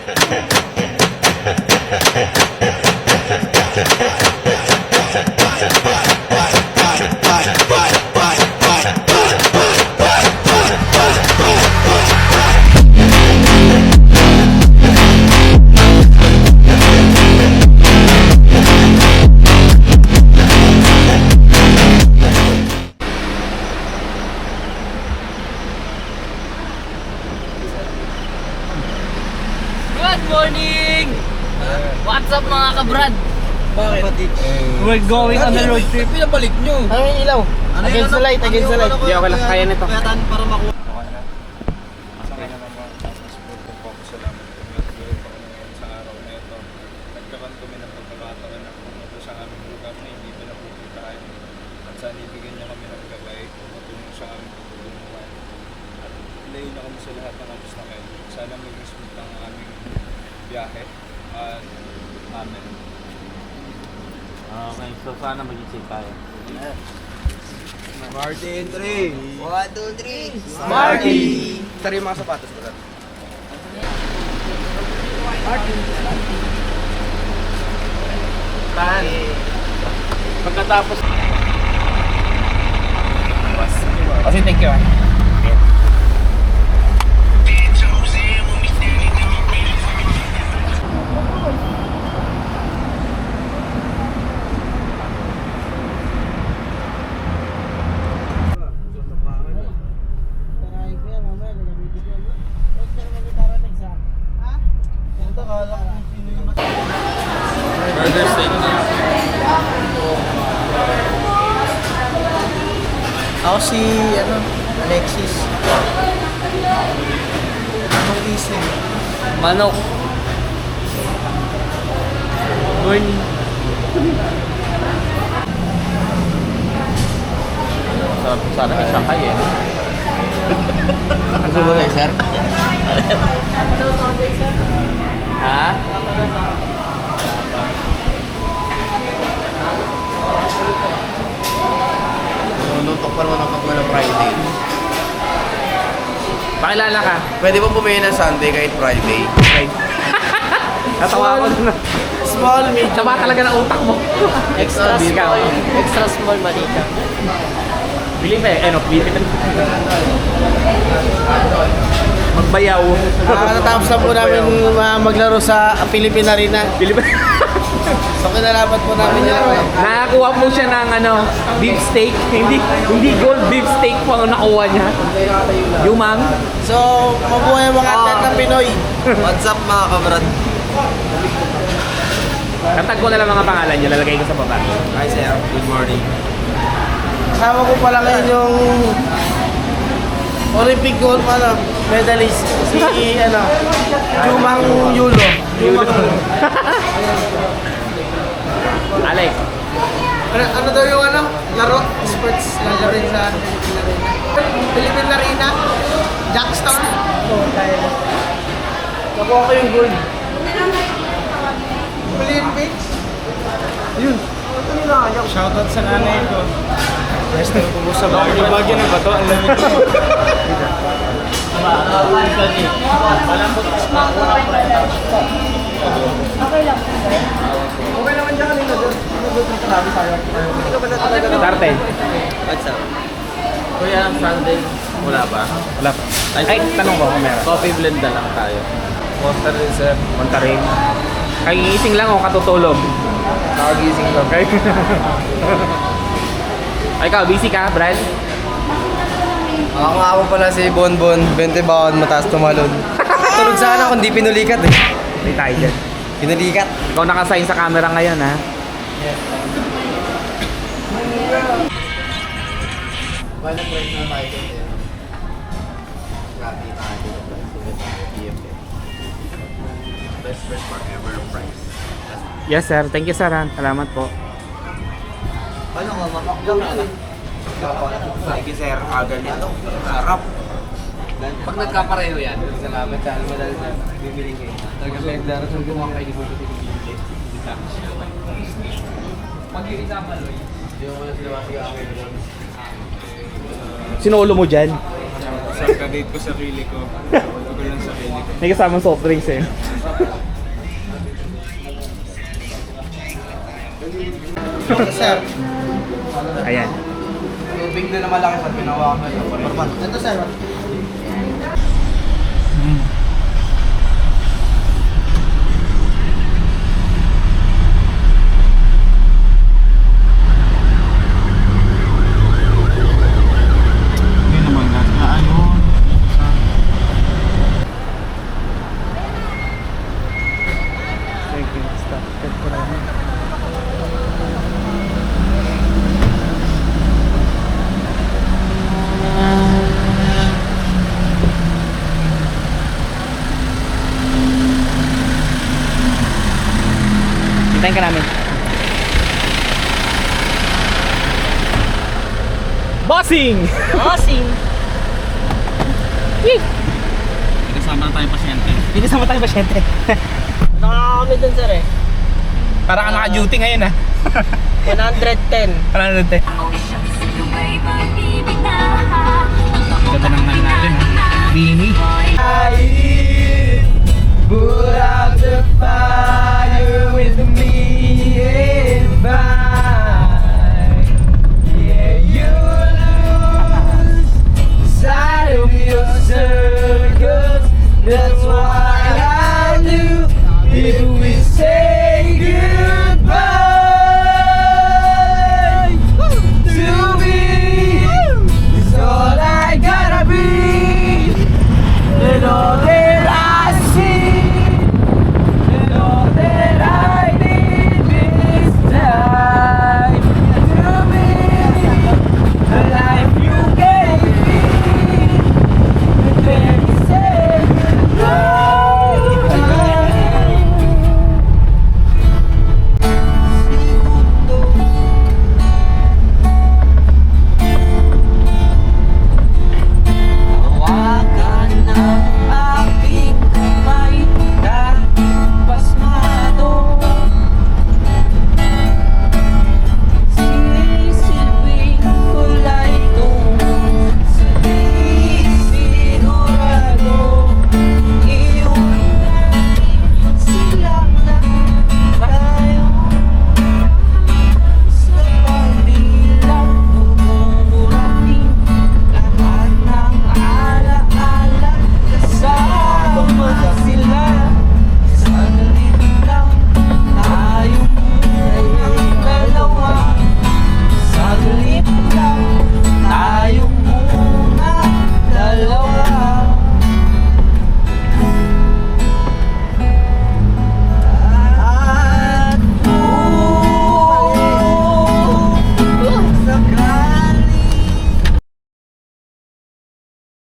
Good morning! What's up mga kabrad? Bakit? We're going on a road trip. Pinabalik nyo. Ano yung ilaw? Against the light, against the light. Hindi, okay lang. Kaya nito. Kaya tan para makuha. Okay na. Masakay na naman. Mas salamat. Tumagulog ako ngayon sa araw na ito. Nagkaroon kami ng pagkakataon na pumunta sa aming lugar na hindi pa napupuntahan. At sana ibigyan niya kami ng gabay kung matulong sa aming pagtulungan. At ilayin na kami sa lahat ng kamustakan. Sana maging smooth ang aming biyahe. At amen. Okay, so sana maging safe tayo. Party in 3. 1, 2, 3. Smarty! Tara yung mga sapatos ko. Tan. Pagkatapos... Kasi thank you. Burger steak na. Ako si, Alexis. Anong isip? Manok. Morning. Sarap sana may Shanghai eh. Ano ba kayo, sir? Ha? Lutok pa naman ang pagmula Friday. Pakilala ka. Pwede ba bumili ng Sunday kahit Friday? Natawa ko na. Small, medium. Tama talaga ng utak mo. Extra Discount. small. Extra small manika. Bili pa eh. Ano, bili pa. Magbayaw. Natapos na po namin maglaro sa Philippine Arena. Bili pa. So kinalabat po namin yun. Nakakuha po siya ng beef steak. Hindi gold beef steak po ang nakuha niya. Yumang. So, mabuhay ang mga atlet ng Pinoy. What's up mga kabrad? Katag ko na lang mga pangalan niyo. Lalagay ko sa baba. Hi sir, good morning. Kasama ko pala ngayon yung Olympic gold medalist. Si Jumang Yulo. Alex. Ano daw yung laro? Sports laro sa Philippine Arena. Jackstone. Nakuha ko yung gold. Olympics. Yun. Shoutout sa nanay ko. Yes, nagpupusa ba? Bagyo na ba ito? Alam mo ito. Okay naman dyan kanina doon. Tarten. What's up? Kuya, Sunday. Wala pa? Wala pa. Ay, tanong ko kung meron. Coffee blend na lang tayo. Monster din sir. Monta rin. Kagigising lang o katutulog? Nakagising lang. Okay. Ay, ikaw, busy ka, Brad? Ako nga po pala si Bonbon, 20 baon, mataas tumalon. Tulog sana kung di pinulikat eh. Hindi tayo dyan. Pinulikat. Ikaw nakasign sa camera ngayon, ha? Paano price na tayo dito? Grabe tayo dito. Best price forever price. Yes, sir. Thank you, sir. Salamat po. Paano ka makakagawa na? Thank you sir, ganito. Sarap. Pag nagkapareho yan, salamat sa alam mo dahil bibili kayo. Talagang may darating gumawa kayo, di mo ito bibili. Mag-iisa pa, Loy. Hindi ko na sila masigaw. Sinolo mo dyan? Sa kadate ko sarili ko. Sabi ko lang sarili bibili ko. May kasamang soft drinks eh. Sir. Ayan. Tubig na malaki sa pinawakan ko. Ito sir. Hindi naman ganda. Ayun. Hintayin ka namin. Bossing! Bossing! Yee! Kasama na tayong pasyente. Hindi kasama tayo pasyente. Nakakami dun sir eh. Para ka naka-duty ngayon ah. 110. Para natin. Ganda ng natin ah. Bini. Ay!